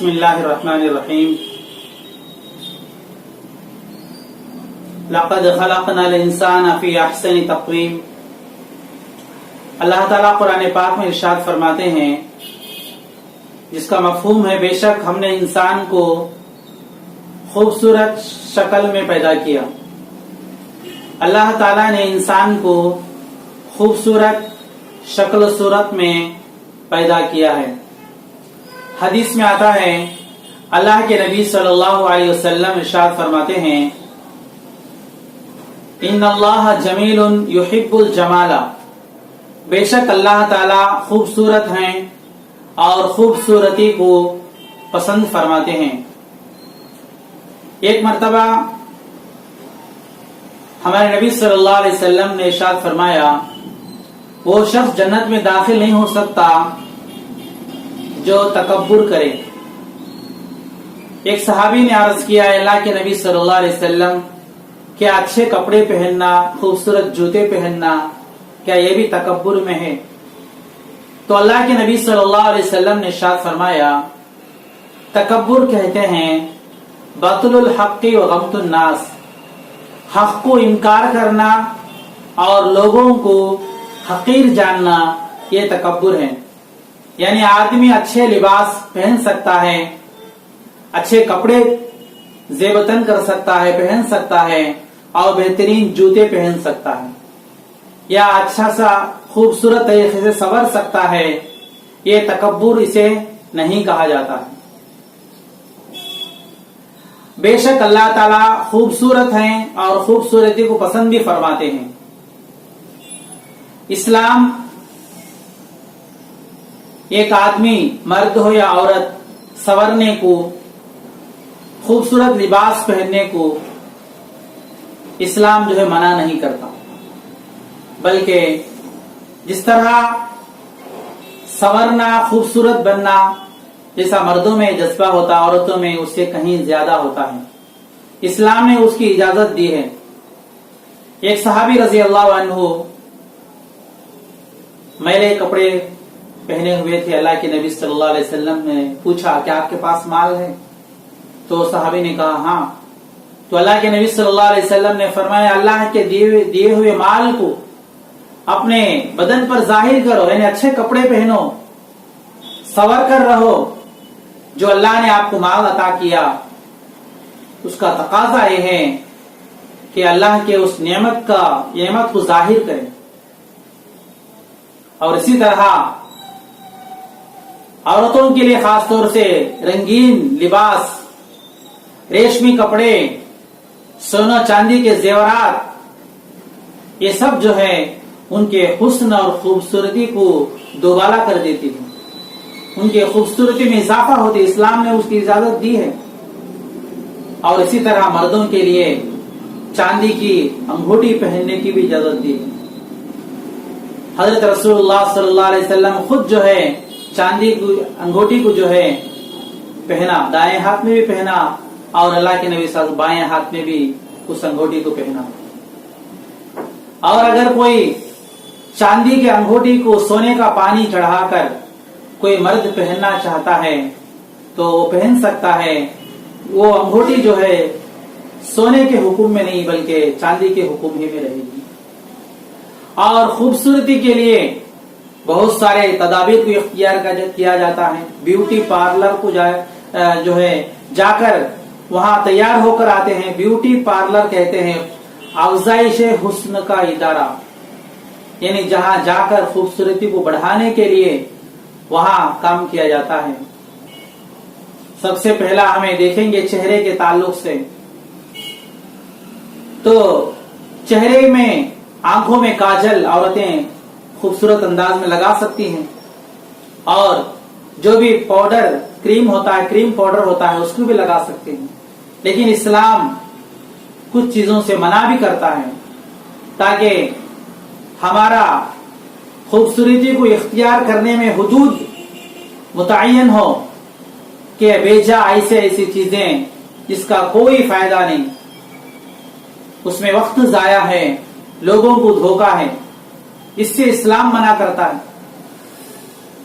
بسم اللہ الرحمن الرحیم لقد خلقنا الانسان فی احسن تقویم۔ اللہ تعالیٰ قرآن پاک میں ارشاد فرماتے ہیں، جس کا مفہوم ہے بے شک ہم نے انسان کو خوبصورت شکل میں پیدا کیا۔ اللہ تعالیٰ نے انسان کو خوبصورت شکل و صورت میں پیدا کیا ہے۔ حدیث میں آتا ہے، اللہ کے نبی صلی اللہ علیہ وسلم ارشاد فرماتے ہیں، ان اللہ جمیل یحب الجمال، بے شک اللہ تعالی خوبصورت ہیں اور خوبصورتی کو پسند فرماتے ہیں۔ ایک مرتبہ ہمارے نبی صلی اللہ علیہ وسلم نے ارشاد فرمایا، وہ شخص جنت میں داخل نہیں ہو سکتا جو تکبر کرے۔ ایک صحابی نے عرض کیا، اللہ کے نبی صلی اللہ علیہ وسلم، کیا اچھے کپڑے پہننا، خوبصورت جوتے پہننا، کیا یہ بھی تکبر میں ہے؟ تو اللہ کے نبی صلی اللہ علیہ وسلم نے ارشاد فرمایا، تکبر کہتے ہیں بطل الحق و غمط الناس، حق کو انکار کرنا اور لوگوں کو حقیر جاننا، یہ تکبر ہے۔ یعنی آدمی اچھے لباس پہن سکتا ہے، اچھے کپڑے زیبتن کر سکتا ہے، پہن سکتا ہے، اور بہترین جوتے پہن سکتا ہے، یا اچھا سا خوبصورت طریقے سے سنور سکتا ہے، یہ تکبر اسے نہیں کہا جاتا ہے۔ بے شک اللہ تعالی خوبصورت ہیں اور خوبصورتی کو پسند بھی فرماتے ہیں۔ اسلام ایک آدمی، مرد ہو یا عورت، سنورنے کو، خوبصورت لباس پہننے کو اسلام جو ہے منع نہیں کرتا، بلکہ جس طرح سنورنا، خوبصورت بننا جیسا مردوں میں جذبہ ہوتا، عورتوں میں اس سے کہیں زیادہ ہوتا ہے، اسلام نے اس کی اجازت دی ہے۔ ایک صحابی رضی اللہ عنہ میلے کپڑے پہنے ہوئے تھے، اللہ کے نبی صلی اللہ علیہ وسلم نے پوچھا، کیا آپ کے پاس مال ہے؟ تو صحابی نے کہا ہاں۔ تو اللہ کے نبی صلی اللہ علیہ وسلم نے فرمایا، اللہ کے دیے ہوئے مال کو اپنے بدن پر ظاہر کرو، یعنی اچھے کپڑے پہنو، سنور کر رہو۔ جو اللہ نے آپ کو مال عطا کیا، اس کا تقاضا یہ ہے کہ اللہ کے اس نعمت کو ظاہر کریں۔ اور اسی طرح عورتوں کے لیے خاص طور سے رنگین لباس، ریشمی کپڑے، سونا چاندی کے زیورات، یہ سب جو ہے ان کے حسن اور خوبصورتی کو دوبالا کر دیتی ہے، ان کے خوبصورتی میں اضافہ ہوتی، اسلام نے اس کی اجازت دی ہے۔ اور اسی طرح مردوں کے لیے چاندی کی انگوٹھی پہننے کی بھی اجازت دی ہے۔ حضرت رسول اللہ صلی اللہ علیہ وسلم خود جو ہے چاندی کی انگوٹھی کو جو ہے پہنا، دائیں ہاتھ میں بھی پہنا، اور اللہ کے نبی صلی اللہ علیہ وسلم بائیں ہاتھ میں بھی اس انگوٹھی کو پہنا۔ اور اگر کوئی چاندی کے انگوٹھی کو سونے کا پانی چڑھا کر کوئی مرد پہننا چاہتا ہے تو وہ پہن سکتا ہے، وہ انگوٹھی جو ہے سونے کے حکم میں نہیں بلکہ چاندی کے حکم ہی میں رہے گی۔ اور خوبصورتی کے لیے بہت سارے تدابیر کو اختیار کیا جاتا ہے۔ بیوٹی پارلر کو جو ہے جا کر وہاں تیار ہو کر آتے ہیں، بیوٹی پارلر کہتے ہیں افزائش حسن کا ادارہ، یعنی جہاں جا کر خوبصورتی کو بڑھانے کے لیے وہاں کام کیا جاتا ہے۔ سب سے پہلا ہمیں دیکھیں گے چہرے کے تعلق سے، تو چہرے میں، آنکھوں میں کاجل عورتیں خوبصورت انداز میں لگا سکتی ہیں، اور جو بھی پاؤڈر، کریم ہوتا ہے، کریم پاؤڈر ہوتا ہے، اس کو بھی لگا سکتے ہیں۔ لیکن اسلام کچھ چیزوں سے منع بھی کرتا ہے تاکہ ہمارا خوبصورتی کو اختیار کرنے میں حدود متعین ہو، کہ بیجا ایسی چیزیں جس کا کوئی فائدہ نہیں، اس میں وقت ضائع ہے، لوگوں کو دھوکا ہے، اس سے اسلام منع کرتا ہے۔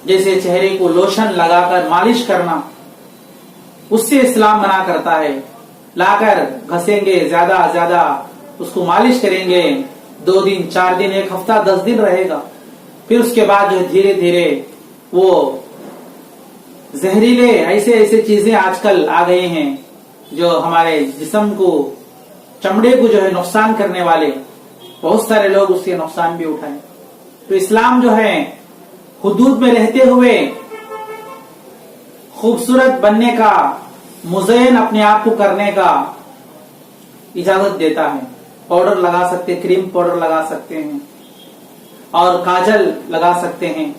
جیسے چہرے کو لوشن لگا کر مالش کرنا، اس سے اسلام منع کرتا ہے. لا کر گھسیں گے، زیادہ اس کو مالش کریں گے، 2 دن 4 دن 1 ہفتہ 10 دن رہے گا. پھر اس کے بعد جو دھیرے دھیرے وہ زہریلے ایسے چیزیں آج کل آ گئے ہیں جو ہمارے جسم کو، چمڑے کو جو ہے نقصان کرنے والے. بہت سارے لوگ اس کے نقصان بھی اٹھائیں. تو اسلام جو ہے حدود میں رہتے ہوئے خوبصورت بننے کا، مزین اپنے آپ کو کرنے کا اجازت دیتا ہے. پاؤڈر لگا سکتے، کریم پاؤڈر لگا سکتے ہیں، اور کاجل لگا سکتے ہیں.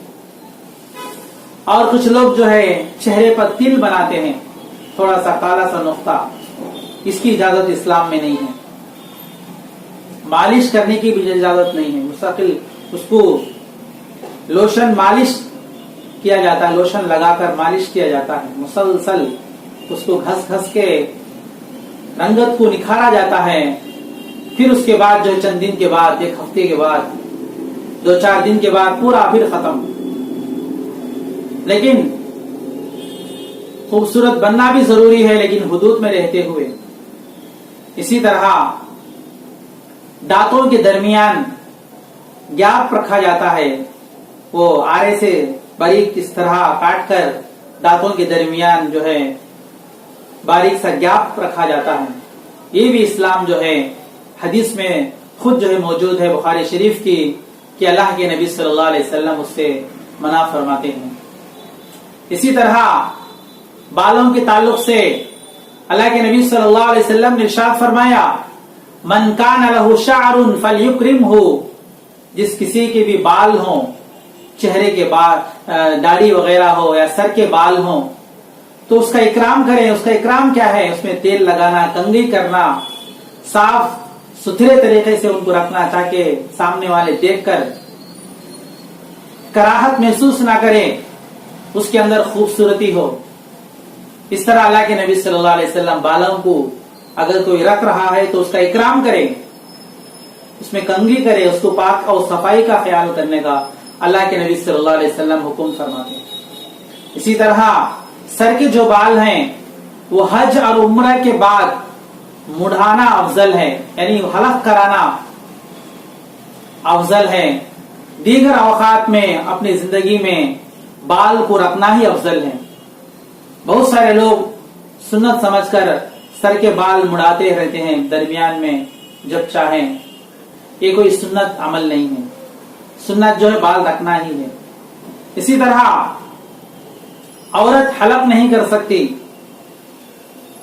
اور کچھ لوگ جو ہے چہرے پر تل بناتے ہیں، تھوڑا سا کالا سا نقطہ. اس کی اجازت اسلام میں نہیں ہے. مالش کرنے کی بھی اجازت نہیں ہے. مستقل اس کو لوشن مالش کیا جاتا ہے، لوشن لگا کر مالش کیا جاتا ہے. مسلسل اس کو گھس کے رنگت کو نکھارا جاتا ہے. پھر اس کے بعد جو چند دن کے بعد، 1 ہفتے کے بعد، 2-4 دن کے بعد پورا پھر ختم. لیکن خوبصورت بننا بھی ضروری ہے، لیکن حدود میں رہتے ہوئے. اسی طرح دانتوں کے درمیان گیپ رکھا جاتا ہے. وہ آرے سے باریک اس طرح کاٹ کر دانتوں کے درمیان جو ہے باریک سا گیپ رکھا جاتا ہے. یہ بھی اسلام جو ہے حدیث میں خود جو ہے موجود ہے بخاری شریف کی، کہ اللہ کے نبی صلی اللہ علیہ وسلم اس سے منع فرماتے ہیں. اسی طرح بالوں کے تعلق سے اللہ کے نبی صلی اللہ علیہ وسلم نے ارشاد فرمایا، من کان لہ شعر فلیکرمہ، جس کسی کے بھی بال ہوں، چہرے کے بال، داڑھی وغیرہ ہو یا سر کے بال ہوں، تو اس کا اکرام کریں. اس کا اکرام کیا ہے؟ اس میں تیل لگانا، کنگھی کرنا، صاف ستھرے طریقے سے ان کو رکھنا تاکہ سامنے والے دیکھ کر کراہت محسوس نہ کریں، اس کے اندر خوبصورتی ہو. اس طرح اللہ کے نبی صلی اللہ علیہ وسلم بالوں کو اگر کوئی رکھ رہا ہے تو اس کا اکرام کرے، اس میں کنگھی کرے، اس کو پاک اور صفائی کا خیال کرنے کا اللہ کے نبی صلی اللہ علیہ وسلم حکم فرماتے ہیں. اسی طرح سر کے جو بال ہیں وہ حج اور عمرہ کے بعد مڑانا افضل ہے، یعنی حلق کرانا افضل ہے. دیگر اوقات میں اپنی زندگی میں بال کو رکھنا ہی افضل ہے. بہت سارے لوگ سنت سمجھ کر سر کے بال مڑاتے رہتے ہیں درمیان میں جب چاہیں. یہ کوئی سنت عمل نہیں ہے. سنت جو ہے بال رکھنا ہی ہے. اسی طرح عورت حلق نہیں کر سکتی،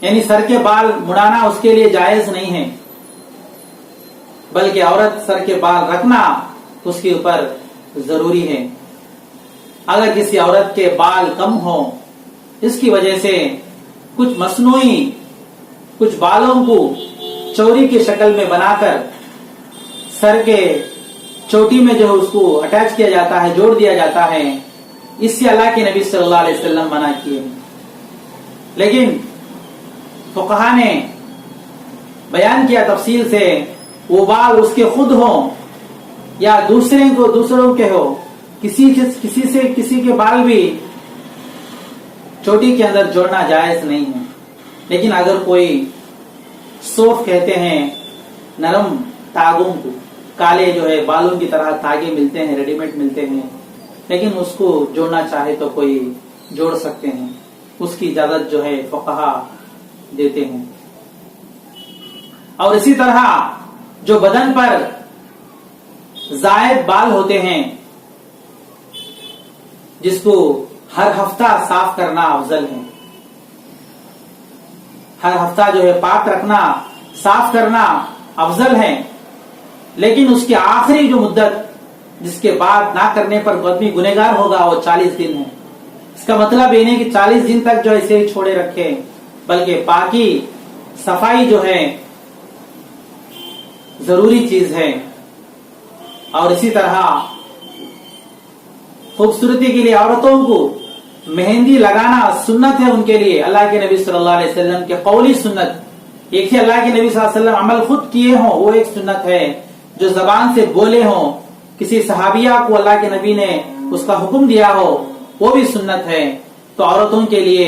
یعنی سر کے بال مڑانا اس کے لیے جائز نہیں ہے، بلکہ عورت سر کے بال رکھنا اس کے اوپر ضروری ہے. اگر کسی عورت کے بال کم ہوں، اس کی وجہ سے کچھ مصنوعی کچھ بالوں کو چوری کی شکل میں بنا کر سر کے چوٹی میں جو اس کو اٹیچ کیا جاتا ہے، جوڑ دیا جاتا ہے، اس سے اللہ کے نبی صلی اللہ علیہ وسلم منع کیے. لیکن فقہا نے بیان کیا تفصیل سے، وہ بال اس کے خود ہوں یا دوسروں کے ہو، کسی کے بال بھی چوٹی کے اندر جوڑنا جائز نہیں ہے. لیکن اگر کوئی صوف کہتے ہیں نرم تاگوں کو، کالے جو ہے بالوں کی طرح تاگے ملتے ہیں، ریڈی میڈ ملتے ہیں، لیکن اس کو جوڑنا چاہے تو کوئی جوڑ سکتے ہیں. اس کی اجازت جو ہے فقہا دیتے ہیں. اور اسی طرح جو بدن پر زائد بال ہوتے ہیں، جس کو ہر ہفتہ صاف کرنا افضل ہے. ہر ہفتہ جو ہے پاک رکھنا، صاف کرنا افضل ہے. لیکن اس کی آخری جو مدت جس کے بعد نہ کرنے پر آدمی گنہگار ہوگا وہ 40 دن ہے. اس کا مطلب یہ نہیں کہ 40 دن تک جو ایسے ہی چھوڑے رکھے، بلکہ پاکی صفائی جو ہے ضروری چیز ہے. اور اسی طرح خوبصورتی کے لیے عورتوں کو مہندی لگانا سنت ہے ان کے لیے. اللہ کے نبی صلی اللہ علیہ وسلم کے قولی سنت، ایک ہی اللہ کے نبی صلی اللہ علیہ وسلم عمل خود کیے ہوں وہ ایک سنت ہے، جو زبان سے بولے ہوں، کسی صحابیہ کو اللہ کے نبی نے اس کا حکم دیا ہو وہ بھی سنت ہے. تو عورتوں کے لیے